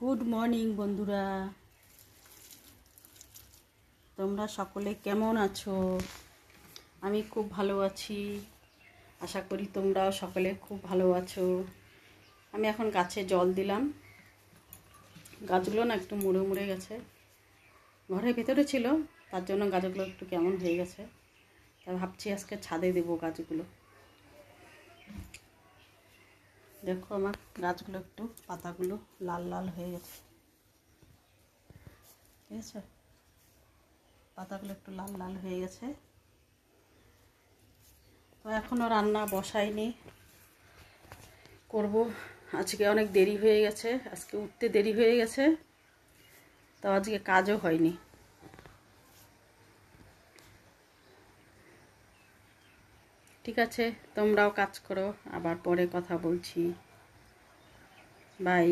Good morning বন্ধুরা, তোমরা সকলে কেমন আছো? আমি খুব ভালো আছি। আশা করি তোমরাও সকলে খুব ভালো আছো। আমি এখন গাছে জল দিলাম। গাছগুলো না একটু মুড়ে মুড়ে গেছে, ঘরের ভেতরে ছিল, তার জন্য গাছগুলো একটু কেমন হয়ে গেছে। তাই ভাবছি আজকে ছাদে দেবো গাছগুলো। দেখো আমার গাছগুলো একটু পাতাগুলো লাল লাল হয়ে গেছে, ঠিক আছে? পাতাগুলো একটু লাল লাল হয়ে গেছে। তো এখনও রান্না বসাইনি, করব। আজকে অনেক দেরি হয়ে গেছে, আজকে উঠতে দেরি হয়ে গেছে, তো আজকে কাজও হয়নি। ঠিক আছে, তোমরাও কাজ করো, আবার পরে কথা বলছি। বাই।